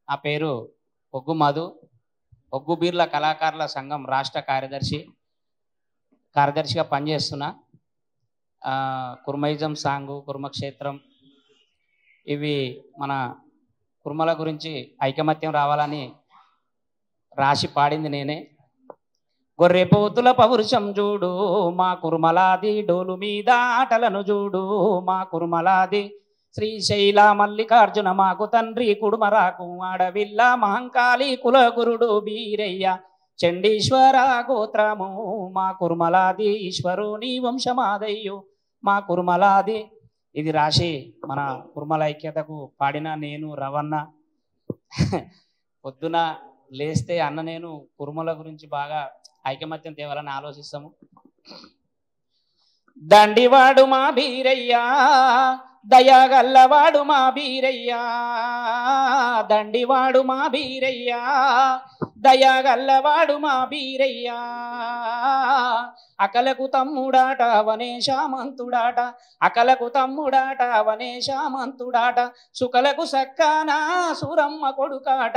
నా పేరు ఒగ్గు మధు, ఒగ్గు బీర్ల కళాకారుల సంఘం రాష్ట్ర కార్యదర్శిగా పనిచేస్తున్నా. కుర్మైజం సాంగు, కుర్మక్షేత్రం ఇవి మన కుర్మల గురించి ఐకమత్యం రావాలని రాసి పాడింది నేనే. గొర్రెపోతుల పౌరుషం చూడు మా కుర్మలాది, డోలు మీద ఆటలను చూడు మా కుర్మలాది. శ్రీశైల మల్లికార్జున మాకు తండ్రి, కుడుమరాకు ఆడవిల్ల మహంకాళి కులగురుడు బీరయ్య, చండీశ్వర గోత్రము మా కుర్మలాది, ఈశ్వరుని వంశమాదయ్యు మా కుర్మలాది. ఇది రాసి మన కుర్మల ఐక్యతకు పాడిన నేను రవణ. పొద్దున లేస్తే అన్న నేను కుర్మల గురించి బాగా ఐకమత్యం తేవాలని ఆలోచిస్తాము. దండివాడు మా బీరయ్యా, దయగల్లవాడు మా బీరయ్యా, దండివాడు మా బీరయ్యా, దయగల్లవాడు మా బీరయ్యా. అకలకు తమ్ముడాట వనేశామంతుడాట, అకలకు తమ్ముడాట వనేశామంతుడాట, సుకలకు సక్కానా సూరమ్మ కొడుకాట.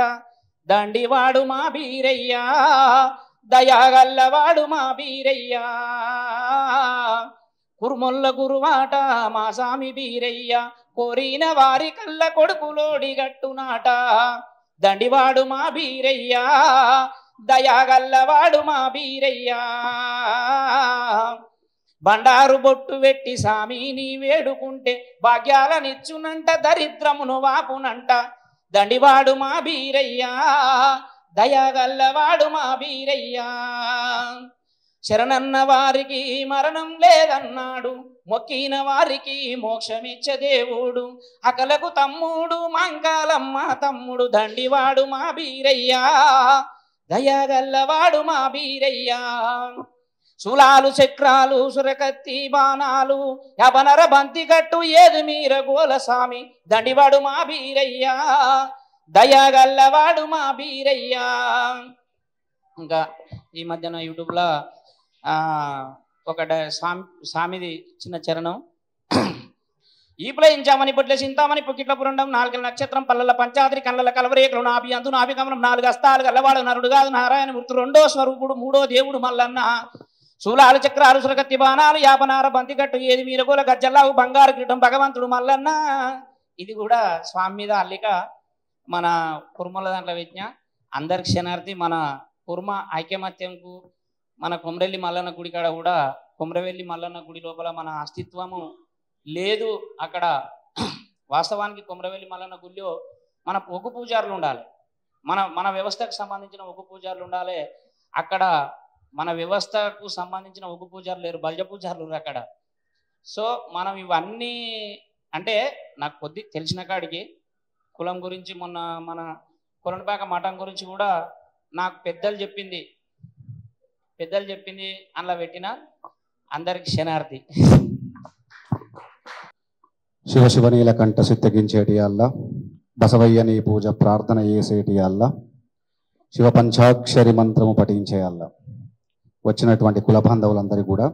దండివాడు మా బీరయ్యా, దయగల్లవాడు మా బీరయ్యా. కుర్మొల్ల గురువాట మా సామి బీరయ్య, కోరిన వారి కళ్ళ కొడుకులోడి గట్టునాట. దండివాడు మా బీరయ్య, దయాగల్లవాడు మా బీరయ్య. బండారు బొట్టు పెట్టి సామిని వేడుకుంటే భాగ్యాలనిచ్చునంట, దరిద్రమును వాపునంట. దండివాడు మా బీరయ్య, దయాగల్లవాడు మా బీరయ్య. శరణన్న వారికి మరణం లేదన్నాడు, మొక్కిన వారికి మోక్షమిచ్చే దేవుడు. అకలకు తమ్ముడు మంకాలమ్మ తమ్ముడు, దండివాడు మా బీరయ్యా, దయగల్లవాడు మా బీరయ్యా. సులాలు చక్రాలు సురకత్తి బాణాలు యపనర బంతి కట్టు ఏది మీర గోలసామి, దండివాడు మా బీరయ్యా, దయగల్లవాడు మా బీరయ్యా. ఇంకా ఈ మధ్యన యూట్యూబ్లో ఒక స్వామిది చిన్న చరణం. ఈపులయించామని పొట్ల చింతామని పొక్కిట్ల పురండం, నాలుగల నక్షత్రం పల్లెల పంచాద్రి కళ్ళల కలవరేకులు నాభి అంతు నాభి కమలం, నాలుగు హస్తాలు గల్లవాడు నరుడు కాదు నారాయణ మూర్తి, రెండో స్వరూపుడు మూడో దేవుడు మల్లన్న. శూలాలు చక్రాలు సురకత్తి బాణాలు యాపనార బంతికట్టు ఏది మీరగోల గజ్జల్లావు బంగారు కిరీటం భగవంతుడు మల్లన్న. ఇది కూడా స్వామి మీద అల్లిక మన కుర్మల దాంట్లో పెట్టిన అందరి క్షణార్థి. మన కుర్మ ఐకమత్యంకు మన కొమరెల్లి మల్లన్న గుడి కాడ కూడా, కొమరవెల్లి మల్లన్న గుడి లోపల మన అస్తిత్వము లేదు. అక్కడ వాస్తవానికి కొమరవెల్లి మల్లన్న గుడిలో మన ఒగ్గు పూజారులు ఉండాలి, మన వ్యవస్థకు సంబంధించిన ఒగ్గు పూజారులు ఉండాలి. అక్కడ మన వ్యవస్థకు సంబంధించిన ఒగ్గు పూజారులు లేరు, బల్జ పూజారులు అక్కడ. సో మనం ఇవన్నీ అంటే నాకు కొద్ది తెలిసిన కాడికి కులం గురించి, మొన్న మన కొలనపాక మఠం గురించి కూడా నాకు పెద్దలు చెప్పింది అందులో పెట్టిన అందరికి క్షణార్థి. శివశివనీల కంఠ సిద్ధగించేటి అల్ల, బసవయ్యని పూజ ప్రార్థన చేసేటి అల్ల, శివ పంచాక్షరి మంత్రము పఠించే అల్ల. వచ్చినటువంటి కుల బాంధవులందరికీ కూడా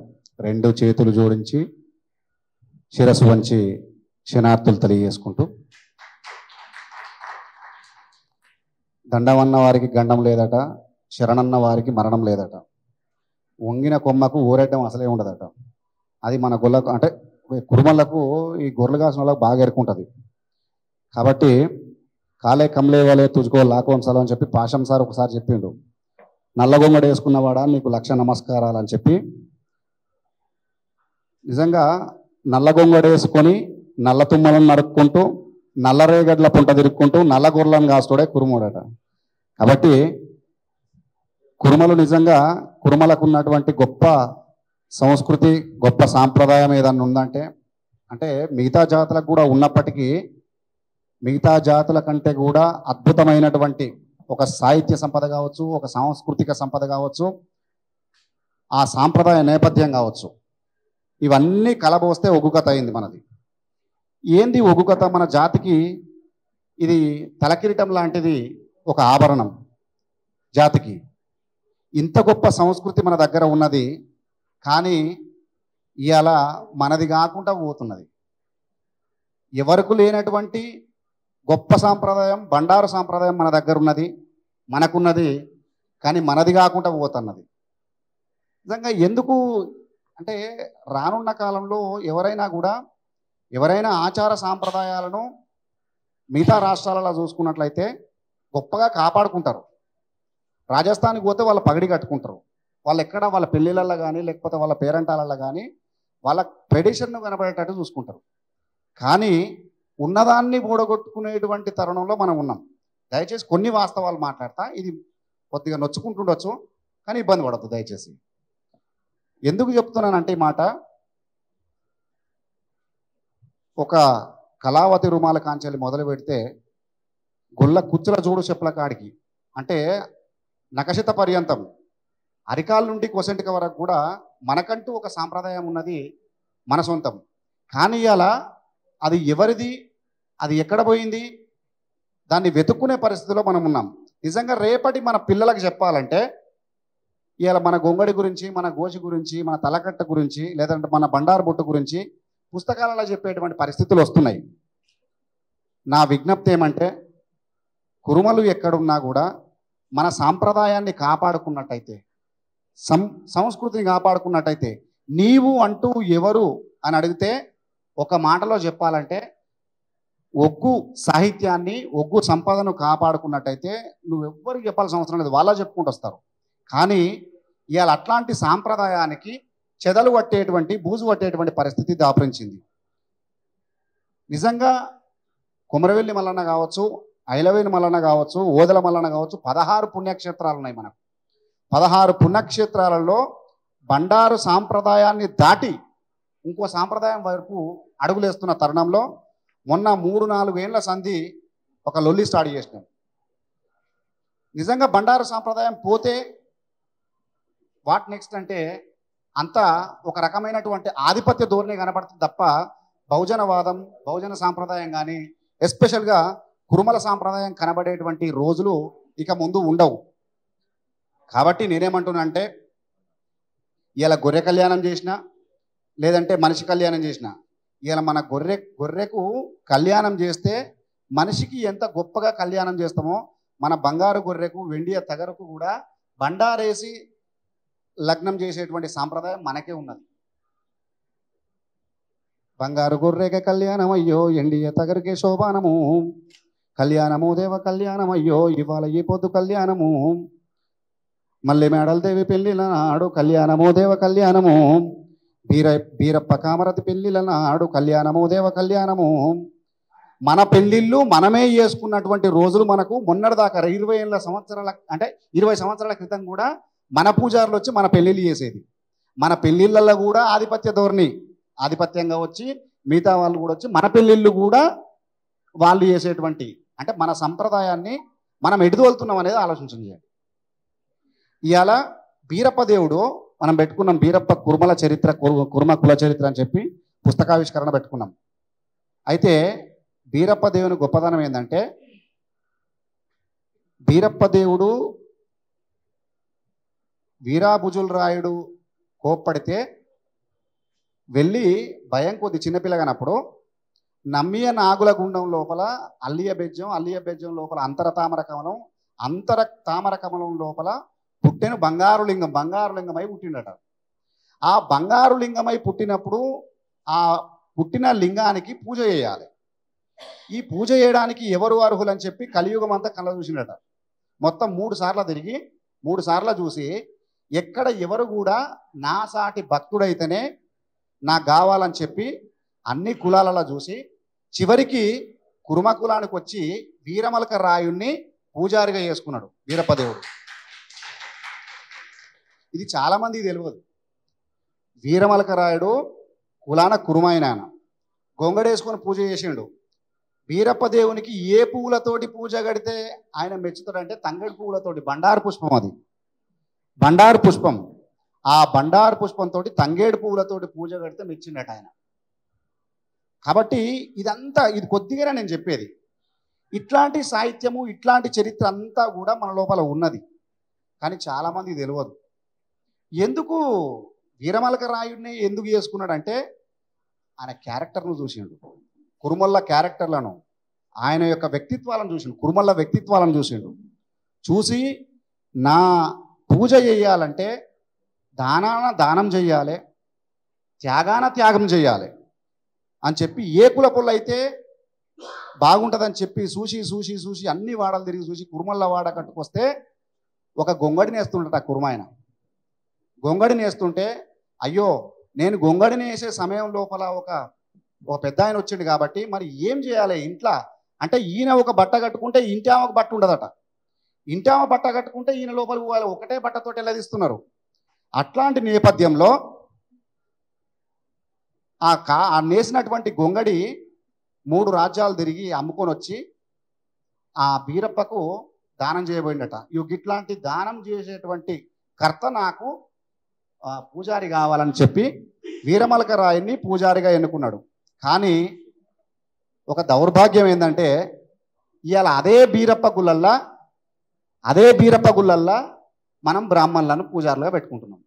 రెండు చేతులు జోడించి శిరస్సు వంచి క్షణార్థులు తెలియజేసుకుంటూ, దండమన్న వారికి గండం లేదట, శరణన్న వారికి మరణం లేదట, వంగిన కొమ్మకు ఊరేయడం అసలే ఉండదట. అది మన గొల్లకు అంటే కురుమలకు ఈ గొర్రెలు కాసిన వాళ్ళకి బాగా ఎరుకుంటుంది. కాబట్టి కాలే కమ్లే వాళ్ళే తుజుకో లాకోంసాలు అని చెప్పి పాషం సార్ ఒకసారి చెప్పిండు, నల్లగొంగడ వేసుకున్నవాడా నీకు 1,00,000 నమస్కారాలు అని చెప్పి. నిజంగా నల్లగొంగడ వేసుకొని నల్ల తుమ్మలను నరుక్కుంటూ నల్లరేగడ్ల పుంట తిరుక్కుంటూ నల్ల గొర్రెలను కాస్తుడే కురుముడట. కాబట్టి కురుమలు నిజంగా కురుమలకు ఉన్నటువంటి గొప్ప సంస్కృతి, గొప్ప సాంప్రదాయం ఏదన్నా ఉందంటే, అంటే మిగతా జాతులకు కూడా ఉన్నప్పటికీ మిగతా జాతుల కంటే కూడా అద్భుతమైనటువంటి ఒక సాహిత్య సంపద కావచ్చు, ఒక సాంస్కృతిక సంపద కావచ్చు, ఆ సాంప్రదాయ నేపథ్యం కావచ్చు, ఇవన్నీ కలబోస్తే ఒగ్గు కథ అయింది మనది. ఏంది ఒగ్గు కథ? మన జాతికి ఇది తలకిరీటం లాంటిది, ఒక ఆభరణం జాతికి. ఇంత గొప్ప సంస్కృతి మన దగ్గర ఉన్నది, కానీ ఇవాళ మనది కాకుండా పోతున్నది. ఎవరికి లేనటువంటి గొప్ప సాంప్రదాయం బండారు సాంప్రదాయం మన దగ్గర ఉన్నది, మనకున్నది, కానీ మనది కాకుండా పోతున్నది. నిజంగా ఎందుకు అంటే రానున్న కాలంలో ఎవరైనా ఆచార సాంప్రదాయాలను మిగతా రాష్ట్రాలలో చూసుకున్నట్లయితే గొప్పగా కాపాడుకుంటారు. రాజస్థాన్కి పోతే వాళ్ళ పగడి కట్టుకుంటారు, వాళ్ళు ఎక్కడ వాళ్ళ పెళ్ళిళ్ళల్లో కానీ లేకపోతే వాళ్ళ పేరెంటాలలో కానీ వాళ్ళ ట్రెడిషన్ను కనబడేటట్టు చూసుకుంటారు. కానీ ఉన్నదాన్ని కూడగొట్టుకునేటువంటి తరుణంలో మనం ఉన్నాం. దయచేసి కొన్ని వాస్తవాలు మాట్లాడతా, ఇది కొద్దిగా నొచ్చుకుంటుండొచ్చు కానీ ఇబ్బంది పడద్దు దయచేసి. ఎందుకు చెప్తున్నానంటే ఈ మాట, ఒక కళావతి రుమాల కాంచెలి మొదలు పెడితే గొల్ల కుచ్చుల జోడు చెప్పుల కాడికి అంటే నకశిత పర్యంతం అరికాల నుండి కొసెంటిక వరకు కూడా మనకంటూ ఒక సాంప్రదాయం ఉన్నది, మన సొంతం. కానీ అలా అది ఎవరిది, అది ఎక్కడ పోయింది, దాన్ని వెతుక్కునే పరిస్థితిలో మనం ఉన్నాం. నిజంగా రేపటి మన పిల్లలకు చెప్పాలంటే ఇవాళ మన గొంగడి గురించి, మన గోచి గురించి, మన తలకట్ట గురించి, లేదంటే మన బండారు బొట్టు గురించి పుస్తకాలలో చెప్పేటువంటి పరిస్థితులు వస్తున్నాయి. నా విజ్ఞప్తి ఏమంటే కురుమలు ఎక్కడున్నా కూడా మన సాంప్రదాయాన్ని కాపాడుకున్నట్టయితే, సంస్కృతిని కాపాడుకున్నట్టయితే, నీవు అంటూ ఎవరు అని అడిగితే ఒక మాటలో చెప్పాలంటే ఒగ్గు సాహిత్యాన్ని, ఒగ్గు సంపదను కాపాడుకున్నట్టయితే నువ్వెవ్వరికి చెప్పాల్సిన అవసరం లేదు, వాళ్ళ చెప్పుకుంటూ వస్తారు. కానీ ఇవాళ అట్లాంటి సాంప్రదాయానికి చెదలు పట్టేటువంటి, బూజు పట్టేటువంటి పరిస్థితి దాపురించింది. నిజంగా కుమరవెల్లి మల్లన్న కావచ్చు, ఐలవేని మల్లన్న కావచ్చు, ఓదల మల్లన్న కావచ్చు, 16 పుణ్యక్షేత్రాలు ఉన్నాయి మనకు. 16 పుణ్యక్షేత్రాలలో బండారు సాంప్రదాయాన్ని దాటి ఇంకో సాంప్రదాయం వైపు అడుగులేస్తున్న తరుణంలో మొన్న 3-4 ఏళ్ల సంధి ఒక లొల్లి స్టార్ట్ చేసినాం. నిజంగా బండారు సాంప్రదాయం పోతే వాట్ నెక్స్ట్ అంటే అంతా ఒక రకమైనటువంటి ఆధిపత్య ధోరణి కనబడుతుంది తప్ప బహుజనవాదం, బహుజన సాంప్రదాయం కానీ ఎస్పెషల్గా కురుమల సాంప్రదాయం కనబడేటువంటి రోజులు ఇక ముందు ఉండవు. కాబట్టి నేనేమంటున్నా అంటే ఇలా గొర్రె కళ్యాణం చేసినా లేదంటే మనిషి కళ్యాణం చేసినా, ఇలా మన గొర్రెకు కళ్యాణం చేస్తే మనిషికి ఎంత గొప్పగా కళ్యాణం చేస్తామో మన బంగారు గొర్రెకు, వెండియ తగరకు కూడా బండారేసి లగ్నం చేసేటువంటి సాంప్రదాయం మనకే ఉన్నది. బంగారు గొర్రెకే కళ్యాణం అయ్యో, ఎండియ తగరికే శోభానము, కళ్యాణము దేవ కళ్యాణం అయ్యో, ఇవాళ ఈ పొద్దు కళ్యాణము, మళ్ళీ మేడల దేవి పెళ్లిల నాడు కళ్యాణమో దేవ కళ్యాణము, బీరప్ప కామరతి పెళ్లిల నాడు కళ్యాణమో దేవ కళ్యాణము. మన పెళ్లిళ్ళు మనమే చేసుకున్నటువంటి రోజులు మనకు మొన్నటిదాకా 20 సంవత్సరాల క్రితం కూడా మన పూజారులు వచ్చి మన పెళ్లిళ్ళు చేసేది. మన పెళ్లిళ్ళల్లో కూడా ఆధిపత్య ధోరణి, ఆధిపత్యంగా వచ్చి మిగతా వాళ్ళు కూడా వచ్చి మన పెళ్లిళ్ళు కూడా వాళ్ళు చేసేటువంటి, అంటే మన సంప్రదాయాన్ని మనం ఎటుదోలుతున్నాం అనేది ఆలోచించండి. ఇవాళ బీరప్ప దేవుడు మనం పెట్టుకున్నాం, బీరప్ప కుర్మల చరిత్ర, కుర్మ కుల చరిత్ర అని చెప్పి పుస్తకావిష్కరణ పెట్టుకున్నాం. అయితే బీరప్ప దేవుని గొప్పదనం ఏంటంటే, బీరప్ప దేవుడు వీరాభుజుల రాయుడు కోప్పడితే వెళ్ళి భయం కొద్ది చిన్నపిల్లగానప్పుడు నమ్మియ నాగుల గుండం లోపల అల్లియ బెజ్జం లోపల అంతర తామర కమలం లోపల పుట్టిన బంగారు లింగమై పుట్టిండట. ఆ బంగారు లింగమై పుట్టినప్పుడు ఆ పుట్టిన లింగానికి పూజ చేయాలి. ఈ పూజ చేయడానికి ఎవరు అర్హులని చెప్పి కలియుగం అంతా కళ్ళ చూసిండట. మొత్తం 3 సార్లు తిరిగి 3 సార్లు చూసి ఎక్కడ ఎవరు కూడా నా సాటి భక్తుడైతేనే నాకు కావాలని చెప్పి అన్ని కులాలలో చూసి చివరికి కురుమ కులానికి వచ్చి వీరమలక రాయుణ్ణి పూజారిగా చేసుకున్నాడు వీరప్పదేవుడు. ఇది చాలామందికి తెలియదు. వీరమలక రాయుడు కులాన కురుమైన ఆయన గొంగడేసుకొని పూజ చేసిండు. వీరప్ప దేవునికి ఏ పువ్వులతోటి పూజ కడితే ఆయన మెచ్చుతాడంటే తంగడి పువ్వులతోటి, బండారు పుష్పం, అది బండారు పుష్పం. ఆ బండారు పుష్పంతో తంగేడు పువ్వులతోటి పూజ కడితే మెచ్చిండట ఆయన. కాబట్టి ఇది కొద్దిగానే నేను చెప్పేది. ఇట్లాంటి సాహిత్యము, ఇట్లాంటి చరిత్ర అంతా కూడా మన లోపల ఉన్నది, కానీ చాలామంది తెలియదు. ఎందుకు వీరమలక రాయుడిని ఎందుకు చేసుకున్నాడంటే ఆయన క్యారెక్టర్ను చూసిండు, కురుమల్ల క్యారెక్టర్లను, ఆయన యొక్క వ్యక్తిత్వాలను చూసిండు, కురుమల వ్యక్తిత్వాలను చూసిండు. చూసి నా పూజ చేయాలంటే దానాన దానం చేయాలి, త్యాగాన త్యాగం చేయాలి అని చెప్పి ఏ కులపులు అయితే బాగుంటుందని చెప్పి చూసి అన్ని వాడలు తిరిగి చూసి కురుమల్ల వాడ కట్టుకొస్తే ఒక గొంగడిని వేస్తుండట. ఆ కురుమాయన గొంగడిని వేస్తుంటే, అయ్యో నేను గొంగడిని వేసే సమయం లోపల ఒక పెద్ద ఆయన వచ్చిండు కాబట్టి మరి ఏం చేయాలి ఇంట్లో అంటే, ఈయన ఒక బట్ట కట్టుకుంటే ఇంటి ఆమె ఒక బట్ట ఉండదట, ఇంటి ఆమె బట్ట కట్టుకుంటే ఈయన లోపలికి పోవాలి, ఒకటే బట్టతోటి ఎలా తీస్తున్నారు. అట్లాంటి నేపథ్యంలో ఆ నేసినటువంటి గొంగడి 3 రాజ్యాలు తిరిగి అమ్ముకొని వచ్చి ఆ బీరప్పకు దానం చేయబోయిందట. ఇట్లాంటి దానం చేసేటువంటి కర్త నాకు పూజారి కావాలని చెప్పి వీరమలక రాయుని పూజారిగా ఎన్నుకున్నాడు. కానీ ఒక దౌర్భాగ్యం ఏంటంటే, ఇవాళ అదే బీరప్ప గుళ్ళల్లా మనం బ్రాహ్మణులను పూజారులుగా పెట్టుకుంటున్నాం.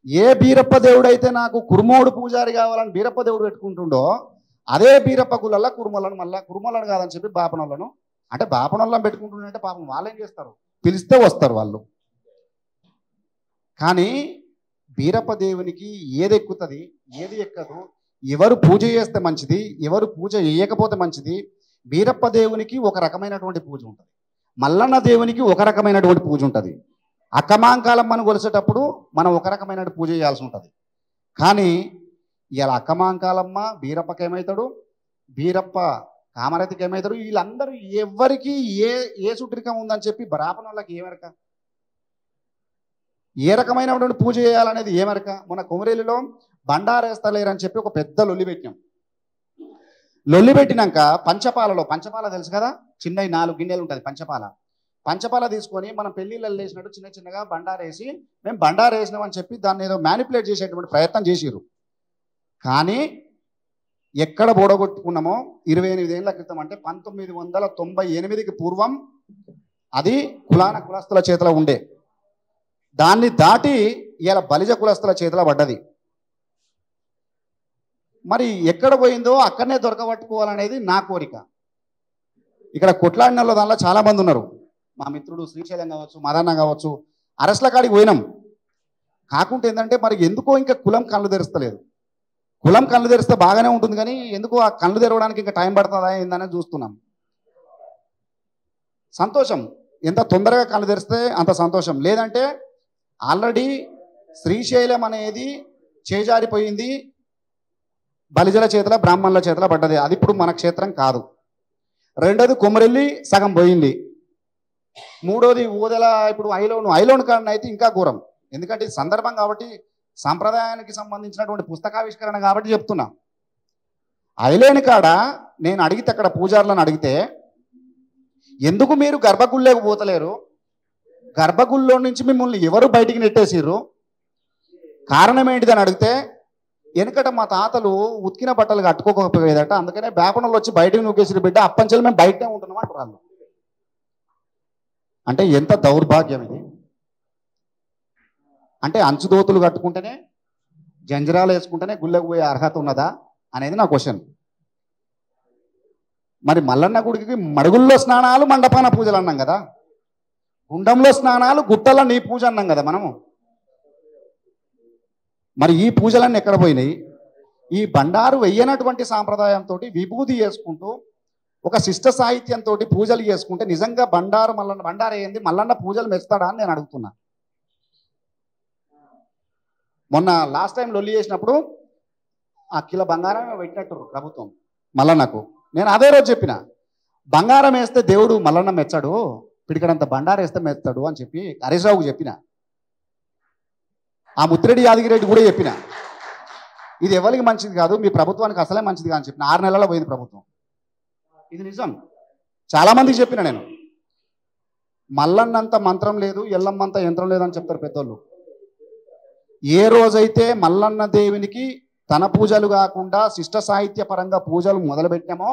ఏ బీరప్ప దేవుడైతే నాకు కురుమోడు పూజారి కావాలని బీరప్ప దేవుడు పెట్టుకుంటుండో, అదే బీరప్ప గుళ్ళల్లా కురుమలను కాదని చెప్పి బాపనోళ్ళను అంటే బాపనోళ్ళని పెట్టుకుంటుండే. పాపం వాళ్ళు ఏం చేస్తారు, పిలిస్తే వస్తారు వాళ్ళు. కానీ బీరప్ప దేవునికి ఏది ఎక్కుతుంది, ఏది ఎక్కదు, ఎవరు పూజ చేస్తే మంచిది, ఎవరు పూజ చేయకపోతే మంచిది. బీరప్ప దేవునికి ఒక రకమైనటువంటి పూజ ఉంటుంది, మల్లన్న దేవునికి ఒక రకమైనటువంటి పూజ ఉంటుంది. అక్కమాంకాలమ్మను కొలిసేటప్పుడు మనం ఒక రకమైన పూజ చేయాల్సి ఉంటుంది. కానీ ఇలా అక్కమాంకాలమ్మ బీరప్పకి ఏమవుతాడు, బీరప్ప కామరతికి ఏమవుతాడు, వీళ్ళందరూ ఎవరికి ఏ సుట్రికం ఉందని చెప్పి బరాపన వాళ్ళకి ఏమెరక, ఏ రకమైనటువంటి పూజ చేయాలనేది ఏమెరక. మన కొమరేలిలో బండారేస్తలేరని చెప్పి ఒక పెద్ద లొల్లి పెట్టినాం. లొల్లి పెట్టినాక పంచపాల తెలుసు కదా, చిన్న 4 గిన్నెలు ఉంటుంది పంచపాల తీసుకొని మనం పెళ్లిళ్ళు వేసినట్టు చిన్నగా బండారేసి మేము బండారేసినామని చెప్పి దాన్ని ఏదో మ్యానిపులేట్ చేసేటువంటి ప్రయత్నం చేసిరు. కానీ ఎక్కడ బోడగొట్టుకున్నామో 28 ఏళ్ల క్రితం అంటే 1998కి పూర్వం అది కులస్తుల చేతిలో ఉండే, దాన్ని దాటి ఇలా బలిజ కులస్తుల చేతిలో పడ్డది. మరి ఎక్కడ పోయిందో అక్కడనే దొరకబట్టుకోవాలనేది నా కోరిక. ఇక్కడ కొట్లాడినలో దానిలో చాలామంది ఉన్నారు. మా మిత్రుడు శ్రీశైలం కావచ్చు, మదన్న కావచ్చు, అరెస్ట్ల కాడికి పోయినాం. కాకుంటే ఏంటంటే మరి ఎందుకో ఇంకా కులం కళ్ళు తెరుస్తలేదు. కులం కళ్ళు తెరిస్తే బాగానే ఉంటుంది, కానీ ఎందుకో ఆ కళ్ళు తెరవడానికి ఇంకా టైం పడుతుందా ఏందని చూస్తున్నాం. సంతోషం, ఎంత తొందరగా కళ్ళు తెరిస్తే అంత సంతోషం. లేదంటే ఆల్రెడీ శ్రీశైలం అనేది చేజారిపోయింది, బలిజల చేతిలో బ్రాహ్మణుల చేతిలో పడ్డది. అది ఇప్పుడు మన క్షేత్రం కాదు. రెండోది కొమరెల్లి సగం పోయింది. మూడోది ఊదల ఇప్పుడు ఐలోను కాడన అయితే ఇంకా ఘోరం. ఎందుకంటే ఇది సందర్భం కాబట్టి, సాంప్రదాయానికి సంబంధించినటువంటి పుస్తకావిష్కరణ కాబట్టి చెప్తున్నా. ఐలేని కాడ నేను అడిగితే అక్కడ పూజారులను అడిగితే, ఎందుకు మీరు గర్భగుళ్ళకి పోతలేరు, గర్భగుళ్ళలో నుంచి మిమ్మల్ని ఎవరు బయటికి నెట్టేసిర్రు, కారణం ఏంటిదని అడిగితే, వెనుకట మా తాతలు ఉతికిన బట్టలు కట్టుకోకపోయేదట, అందుకనే బేపనలు వచ్చి బయటకు నూకేసిరు బిడ్డ, అప్పంచెలు మేము బయటనే ఉంటున్నాం అంటారు వాళ్ళు. అంటే ఎంత దౌర్భాగ్యం ఇది. అంటే అంచుదోతులు కట్టుకుంటేనే, జంజరాలు వేసుకుంటేనే గుళ్ళకు పోయే అర్హత ఉన్నదా అనేది నా క్వశ్చన్. మరి మల్లన్న గుడికి మడుగుల్లో స్నానాలు మండపాన పూజలు అన్నాం కదా, గుండంలో స్నానాలు గుట్టల నీ పూజ అన్నాం కదా మనము. మరి ఈ పూజలన్నీ ఎక్కడ పోయినాయి? ఈ బండారు వెయ్యనటువంటి సాంప్రదాయంతో విభూతి చేసుకుంటూ ఒక శిష్ట సాహిత్యంతో పూజలు చేసుకుంటే నిజంగా బండారు అయ్యింది, మల్లన్న పూజలు మెచ్చుతాడా అని నేను అడుగుతున్నా. మొన్న లాస్ట్ టైం లొల్లి చేసినప్పుడు ఆ కిలో బంగారం పెట్టినట్టు ప్రభుత్వం మల్లన్నకు. నేను అదే రోజు చెప్పిన, బంగారం వేస్తే దేవుడు మల్లన్న మెచ్చాడు, పిడికడంత బండారు వేస్తే మెచ్చాడు అని చెప్పి హరీష్ రావుకు చెప్పిన. ఆ ముత్తిరెడ్డి యాదగిరెడ్డి కూడా చెప్పిన, ఇది ఎవరికి మంచిది కాదు, మీ ప్రభుత్వానికి అసలే మంచిది కాదని చెప్పిన. 6 నెలల్లో పోయింది ప్రభుత్వం. ఇది నిజం, చాలామందికి చెప్పిన నేను. మల్లన్నంత మంత్రం లేదు, ఎల్లమ్మంత యంత్రం లేదని చెప్తారు పెద్దోళ్ళు. ఏ రోజైతే మల్లన్న దేవునికి తన పూజలు కాకుండా శిష్ట సాహిత్య పరంగా పూజలు మొదలుపెట్టామో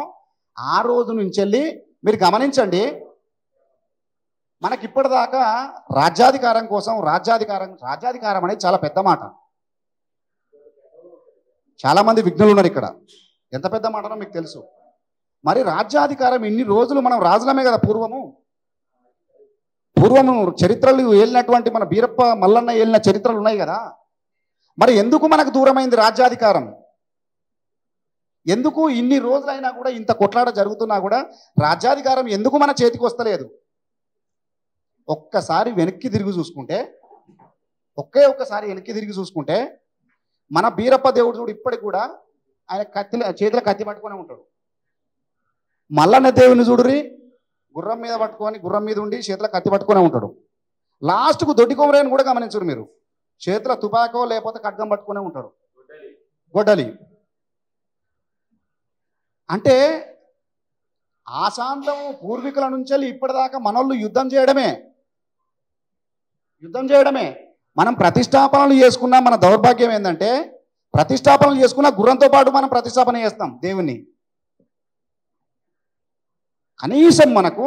ఆ రోజు నుంచి వెళ్ళి మీరు గమనించండి, మనకి ఇప్పటిదాకా రాజ్యాధికారం కోసం రాజ్యాధికారం అనేది చాలా పెద్ద మాట. చాలామంది విఘ్నులు ఉన్నారు ఇక్కడ. ఎంత పెద్ద మాటనో మీకు తెలుసు. మరి రాజ్యాధికారం ఇన్ని రోజులు మనం రాజులమే కదా పూర్వము చరిత్రలు ఏలినటువంటి మన బీరప్ప మల్లన్న ఏలిన చరిత్రలు ఉన్నాయి కదా. మరి ఎందుకు మనకు దూరమైంది రాజ్యాధికారం? ఎందుకు ఇన్ని రోజులైనా కూడా, ఇంత కొట్లాట జరుగుతున్నా కూడా రాజ్యాధికారం ఎందుకు మన చేతికి వస్తలేదు? ఒక్కసారి వెనక్కి తిరిగి చూసుకుంటే, ఒక్కసారి వెనక్కి తిరిగి చూసుకుంటే మన బీరప్ప దేవుడు చూడు ఇప్పటికి కూడా ఆయన చేతిలో కత్తి పట్టుకునే ఉంటాడు. మల్లన్న దేవుని చూడురి గుర్రం మీద పట్టుకొని, గుర్రం మీద ఉండి చేతిలో కత్తి పట్టుకునే ఉంటాడు. లాస్ట్కు దొడ్డి కొమరేని కూడా గమనించరు మీరు, చేతిలో తుపాకో లేకపోతే ఖడ్గం పట్టుకునే ఉంటాడు, గొడ్డలి. అంటే ఆశాంతము పూర్వీకుల నుంచి ఇప్పటిదాకా మనోళ్ళు యుద్ధం చేయడమే. మనం ప్రతిష్టాపనలు చేసుకున్నా మన దౌర్భాగ్యం ఏంటంటే, ప్రతిష్టాపనలు చేసుకున్న గుర్రంతో పాటు మనం ప్రతిష్టాపన చేస్తాం దేవుణ్ణి. కనీసం మనకు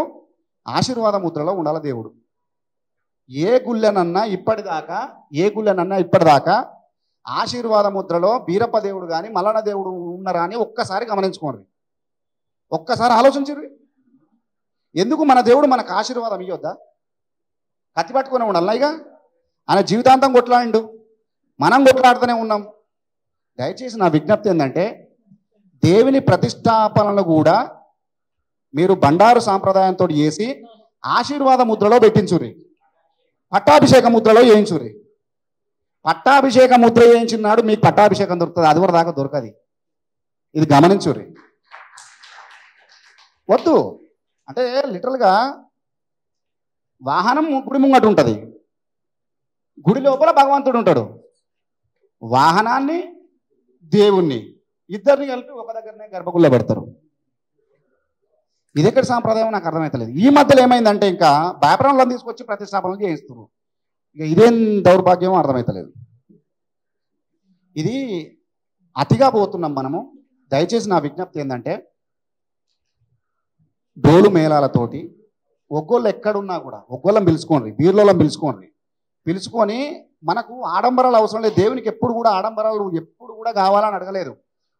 ఆశీర్వాద ముద్రలో ఉండాలి దేవుడు. ఏ గుళ్ళనన్నా ఇప్పటిదాకా ఆశీర్వాద ముద్రలో బీరప్ప దేవుడు కానీ మల్లన్న దేవుడు ఉన్నారా అని ఒక్కసారి గమనించుకోండి, ఒక్కసారి ఆలోచించరు. ఎందుకు మన దేవుడు మనకు ఆశీర్వాదం ఇవ్వద్దా? కత్తి పట్టుకునే ఉండాలి. ఇక ఆయన జీవితాంతం కొట్లాడిండు, మనం కొట్లాడుతూనే ఉన్నాం. దయచేసి నా విజ్ఞప్తి ఏంటంటే, దేవుని ప్రతిష్టాపనలు కూడా మీరు బండారు సాంప్రదాయంతో చేసి ఆశీర్వాద ముద్రలో పెట్టించుర్రి, పట్టాభిషేక ముద్రలో చేయించుర్రి. పట్టాభిషేక ముద్ర చేయించినాడు మీకు పట్టాభిషేకం దొరుకుతుంది, అది వరకు దాకా దొరకది. ఇది గమనించుర్రి. వద్దు అంటే లిటరల్గా వాహనం గుడి ముంగట ఉంటుంది, గుడి లోపల భగవంతుడు ఉంటాడు. వాహనాన్ని దేవుణ్ణి ఇద్దరిని కలిపి ఒక దగ్గరనే గర్భగుడిలో పెడతారు. ఇది ఎక్కడ సాంప్రదాయం నాకు అర్థమవుతలేదు. ఈ మధ్యలో ఏమైందంటే ఇంకా వ్యాపారంలో తీసుకొచ్చి ప్రతిష్టాపనలు చేయిస్తున్నారు. ఇక ఇదేం దౌర్భాగ్యం అర్థమవుతలేదు. ఇది అతిగా పోతున్నాం మనము. దయచేసి నా విజ్ఞప్తి ఏంటంటే, డోలు మేళాలతోటి ఒగ్గోళ్ళు ఎక్కడున్నా కూడా ఒగ్గోళ్ళని పిలుచుకోండి, బీర్లోళ్ళని పిలుచుకొని మనకు ఆడంబరాలు అవసరం లేదు. దేవునికి ఎప్పుడు కూడా ఆడంబరాలు ఎప్పుడు కూడా కావాలని అడగలేదు.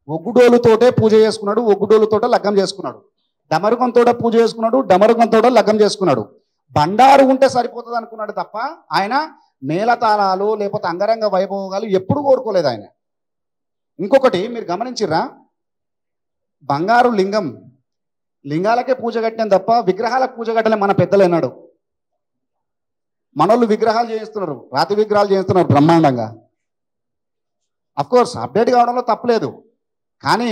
ఒగ్గుడోలుతోటే పూజ చేసుకున్నాడు, ఒగ్గుడోలుతోటే లగ్గం చేసుకున్నాడు. డమరుకంతో పూజ చేసుకున్నాడు, డమరుకంతో లగ్గం చేసుకున్నాడు. బండారు ఉంటే సరిపోతుంది అనుకున్నాడు తప్ప ఆయన మేళతాళాలు లేకపోతే అంగరంగ వైభోగాలు ఎప్పుడు కోరుకోలేదు ఆయన. ఇంకొకటి మీరు గమనించిర్రా, బంగారు లింగాలకే పూజ కట్టాం తప్ప విగ్రహాలకు పూజ కట్టలే మన పెద్దలు అన్నాడు. మనోళ్ళు విగ్రహాలు చేయిస్తున్నారు, రాతి విగ్రహాలు చేయిస్తున్నారు బ్రహ్మాండంగా. అఫ్కోర్స్ అప్డేట్ కావడంలో తప్పలేదు, కానీ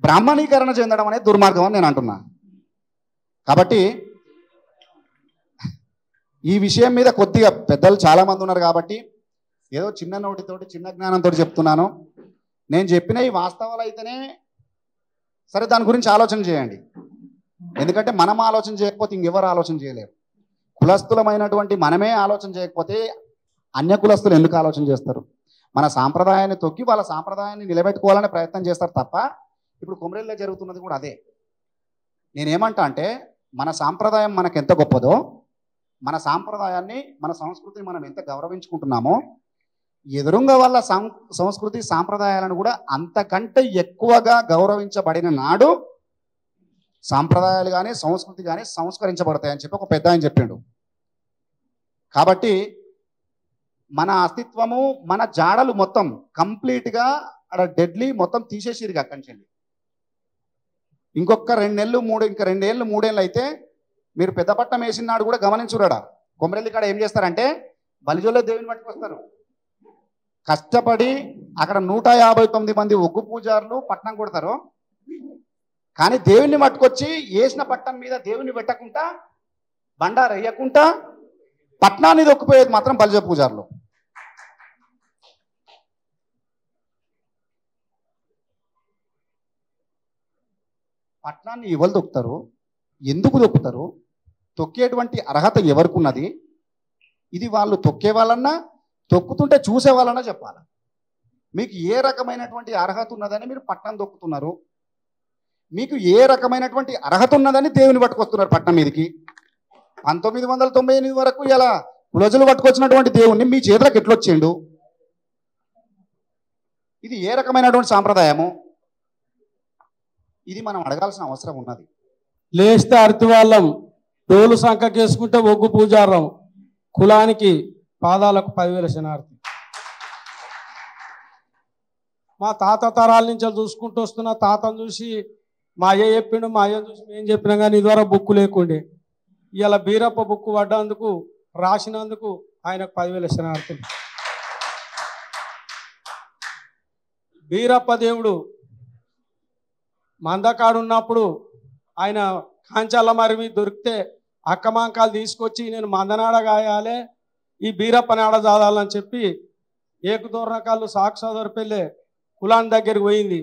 బ్రాహ్మణీకరణ చెందడం అనేది దుర్మార్గం అని నేను అంటున్నా. కాబట్టి ఈ విషయం మీద కొద్దిగా పెద్దలు చాలామంది ఉన్నారు కాబట్టి ఏదో చిన్న నోటితోటి చిన్న జ్ఞానంతో చెప్తున్నాను. నేను చెప్పిన ఈ వాస్తవాలు అయితేనే సరే, దాని గురించి ఆలోచన చేయండి. ఎందుకంటే మనం ఆలోచన చేయకపోతే ఇంకెవరు ఆలోచన చేయలేరు. కులస్తులమైనటువంటి మనమే ఆలోచన చేయకపోతే అన్య కులస్తులు ఎందుకు ఆలోచన చేస్తారు? మన సాంప్రదాయాన్ని తొక్కి వాళ్ళ సాంప్రదాయాన్ని నిలబెట్టుకోవాలనే ప్రయత్నం చేస్తారు తప్ప, ఇప్పుడు కొమరేల్లో జరుగుతున్నది కూడా అదే. నేనేమంటా అంటే, మన సాంప్రదాయం మనకు ఎంత గొప్పదో, మన సాంప్రదాయాన్ని మన సంస్కృతిని మనం ఎంత గౌరవించుకుంటున్నామో, ఎదురుంగా వాళ్ళ సంస్కృతి సాంప్రదాయాలను కూడా అంతకంటే ఎక్కువగా గౌరవించబడిన నాడు సాంప్రదాయాలు కానీ సంస్కృతి కానీ సంస్కరించబడతాయని చెప్పి ఒక పెద్ద ఆయన చెప్పిండు. కాబట్టి మన అస్తిత్వము మన జాడలు మొత్తం కంప్లీట్గా అక్కడ డెడ్లీ మొత్తం తీసేసిరుగా అక్కడి నుంచి. ఇంకొక 2 నెలలు 2 ఏళ్ళు అయితే మీరు పెద్ద పట్టం వేసిన నాడు కూడా గమనించురాడా, కొమరెల్లి కాడ ఏం చేస్తారంటే బలిజోలో దేవుని పట్టుకొస్తారు. కష్టపడి అక్కడ 159 మంది ఒగ్గు పూజారులు పట్నం కొడతారు. కానీ దేవుణ్ణి పట్టుకొచ్చి వేసిన పట్టం మీద దేవుని పెట్టకుండా బండారు వేయకుండా పట్నాన్ని దొక్కిపోయేది మాత్రం బలిజ పూజారులు. పట్నాన్ని ఎవరు దొక్కుతారు, ఎందుకు దొక్కుతారు, తొక్కేటువంటి అర్హత ఎవరికి ఉన్నది? ఇది వాళ్ళు తొక్కే వాళ్ళన్నా తొక్కుతుంటే చూసే వాళ్ళన్నా చెప్పాలి. మీకు ఏ రకమైనటువంటి అర్హత ఉన్నదని మీరు పట్నం దొక్కుతున్నారు, మీకు ఏ రకమైనటువంటి అర్హత ఉన్నదని దేవుని పట్టుకొస్తున్నారు పట్నం మీదకి. 1998 వరకు ఇలా కులజులు పట్టుకొచ్చినటువంటి దేవుణ్ణి మీ చేతులకు ఎట్లొచ్చిండు? ఇది ఏ రకమైనటువంటి సాంప్రదాయము? ఇది మనం అడగాల్సిన అవసరం ఉన్నది. లేస్తే అరటి వాళ్ళం, డోలు సంఖకేసుకుంటే ఒగ్గు పూజారం, కులానికి పాదాలకు 10,000 శనార్థి. మా తాత తరాల నుంచి చూసుకుంటూ వస్తున్న తాతను చూసి మా అయ్య చెప్పిండు, మా అయ్యను చూసి మేము చెప్పినా కానీ ఇదివరకు బుక్కు లేకుండే. ఇవాళ బీరప్ప బుక్కు పడ్డందుకు రాసినందుకు ఆయనకు 10,000 శనార్థులు. బీరప్ప దేవుడు మందకాడు ఉన్నప్పుడు ఆయన కాంచాల మరిమి దొరికితే అక్కమాంకాలు తీసుకొచ్చి నేను మందనాడ గాయాలే, ఈ బీరప్ప నాడ చాదాలని చెప్పి ఏకదూర్ణకాళ్ళు సాక్షాదొరపెళ్ళే కులాన్ని దగ్గరికి పోయింది.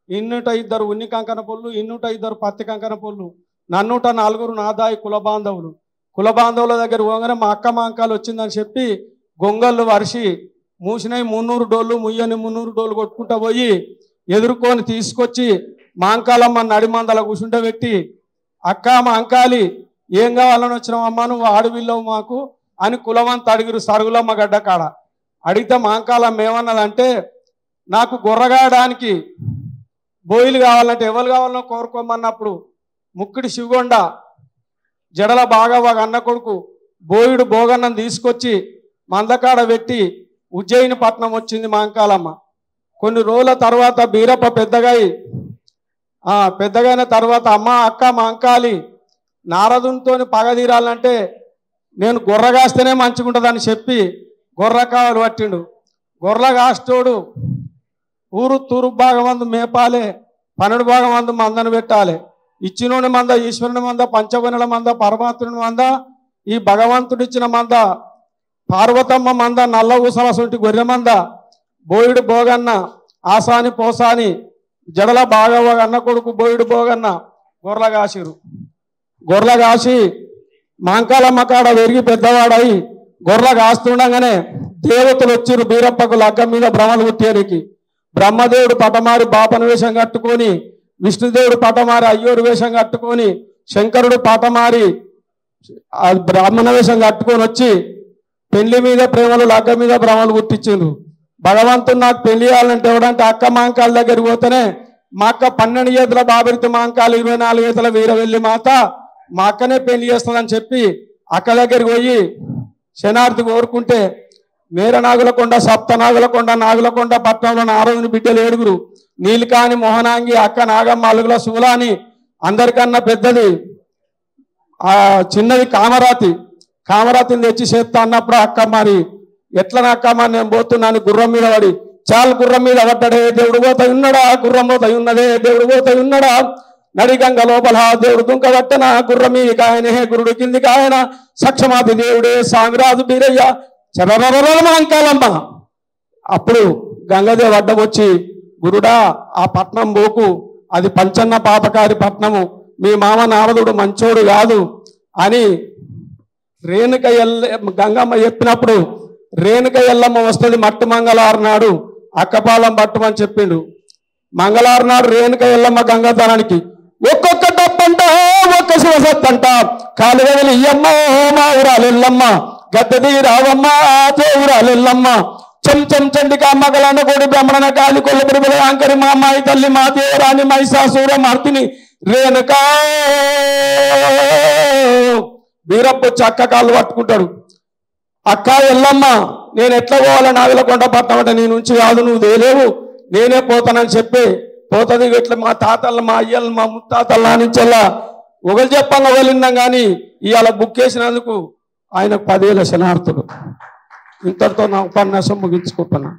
202 ఉన్ని కంకణ పొల్లు, 202 పత్తి కంకణ పొల్లు, 404 నాదాయి కుల బాంధవుల దగ్గర పోగానే మా అక్క మాంకాలు వచ్చిందని చెప్పి గొంగళ్ళు వరిసి మూసినాయి 300 డోళ్ళు, ముయ్యని 300 డోళ్ళు కొట్టుకుంటా పోయి ఎదుర్కొని తీసుకొచ్చి మాంకాలమ్మ నడిమందల కూర్చుంటే పెట్టి, అక్క మా అంకాలి ఏం కావాలని వచ్చినావమ్మా, నువ్వు ఆడవిల్లవు మాకు అని కులవంత అడిగిరు సరుగులమ్మ గడ్డ కాడ. అడిగితే మాంకాలమ్మ ఏమన్నదంటే, నాకు గొర్రగాయడానికి బోయిలు కావాలంటే ఎవరు కావాలనో కోరుకోమన్నప్పుడు ముక్కిడి శివగొండ జడల బాగా అన్న కొడుకు బోయుడు భోగన్నం తీసుకొచ్చి మందకాడ పెట్టి ఉజ్జయిని పట్నం వచ్చింది మాంకాలమ్మ. కొన్ని రోజుల తర్వాత బీరప్ప పెద్దగైన తర్వాత అమ్మ అక్క మాంకాలి నారదునితో పగ తీరాలంటే నేను గొర్రె కాస్తేనే మంచిగుంటుందని చెప్పి గొర్రె కావాలి పట్టిండు. గొర్రె కాస్తోడు ఊరు తూరు భాగం మందు మేపాలే, 12 భాగం మందు మందను పెట్టాలి. ఇచ్చినోని మంద, ఈశ్వరుని మంద, పంచగొనుల మంద, పరమాత్ముని మంద, ఈ భగవంతుడిచ్చిన మంద, పార్వతమ్మ మంద, నల్ల ఊసలసంటి గొర్రె మంద, బోయుడు భోగన్న, ఆసాని పోసాని జడల బాగా అన్న కొడుకు బోయుడు భోగన్న గొర్రె కాసిరు. గొర్రె కాసి మాంకాలమ్మ కాడ పెరిగి పెద్దవాడై గొర్రె కాస్తుండగానే దేవతలు వచ్చిరు బీరప్పకు లగ్గం మీద భ్రమలు పుట్టేరికి. బ్రహ్మదేవుడు పటమారి బాపన వేషం కట్టుకొని, విష్ణుదేవుడు పటమారి అయ్యోరు వేషం కట్టుకొని, శంకరుడు పటమారి బ్రాహ్మణ వేషం కట్టుకొని వచ్చి పెళ్లి మీద ప్రేమలు లగ్గం మీద భ్రమలు పుట్టించిండ్రు. భగవంతుడు నాకు పెళ్లి చేయాలంటే ఎవడంటే అక్క మాంకాల దగ్గరికి పోతేనే మా అక్క 12 చేతుల బాబరిత మాంకాలు 24 చేతుల వీరవెల్లి మాత మా అక్కనే పెళ్లి చేస్తుందని చెప్పి అక్క దగ్గరికి పోయి శనార్థి కోరుకుంటే మేరనాగులకొండ, సప్తనాగులకొండ, నాగులకొండ పట్టణంలో నారదుని బిడ్డలు 7 నీలికాని, మోహనాంగి, అక్క నాగమ్మ, అలుగుల శూలాని, అందరికన్నా పెద్దది చిన్నది కామరాతిని తెచ్చి చేస్తా అన్నప్పుడు అక్క మరి ఎట్లా అక్క మరి నేను పోతున్నాను గుర్రం మీద పడి, చాలు గుర్రం మీద పడ్డాడే దేవుడు పోతాయి ఉన్నాడా, గుర్రం పోతాయి ఉన్నదే దేవుడు పోతాయి ఉన్నాడా, నడిగంగ లోపల దేవుడు దుంక పట్టన, గుర్రం మీద కాయనే గురుడు కింది కాయన, సక్షమాతి దేవుడే సామిరాజు బీరయ్య చరరరమాంకాలమ్మ. అప్పుడు గంగదేవ్ అడ్డం వచ్చి, గురుడా ఆ పట్నం పోకు, అది పంచన్న పాపకారి పట్నము, మీ మామ నారదుడు మంచోడు కాదు అని రేణుక గంగమ్మ చెప్పినప్పుడు రేణుక ఎల్లమ్మ వస్తుంది మట్టు మంగళవారం నాడు అక్కపాలం పట్టుమని చెప్పిండు. మంగళవారం నాడు రేణుక ఎల్లమ్మ గంగాధరానికి ఒక్కొక్క డబ్బంట, ఒక్క శివసత్తంట, కాలు వదిలి ఇయ్యమ్మ మా ఊరాలెల్లమ్మ, గద్దెది రావమ్మ దేవురాలెల్లమ్మ, చెంచం చండిక మగలన్న కోడి బ్రహ్మణ కాలి కొల్లపురి యాంకరి మా అమ్మాయి తల్లి మా దేవరాని మహిషాసుర మార్తిని రేణుక. బీరప్ప వచ్చి అక్క కాళ్ళు పట్టుకుంటాడు. అక్క ఎల్లమ్మ నేను ఎట్లా పోవాలని నాగులకొండ పట్నం అంటే నీ నుంచి కాదు, నువ్వు తేలేవు, నేనే పోతానని చెప్పి పోతుంది. ఇట్లా మా తాతలు, మా అయ్యలు, మా ముత్తాతలు నా నుంచెల్లా ఒకరు చెప్పంగా వెళ్ళినాం కానీ ఇవాళ బుక్ చేసినందుకు ఆయనకు 10,000 శనార్థులు. ఇంతటితో నా ఉపన్యాసం ముగించుకుంటున్నాను.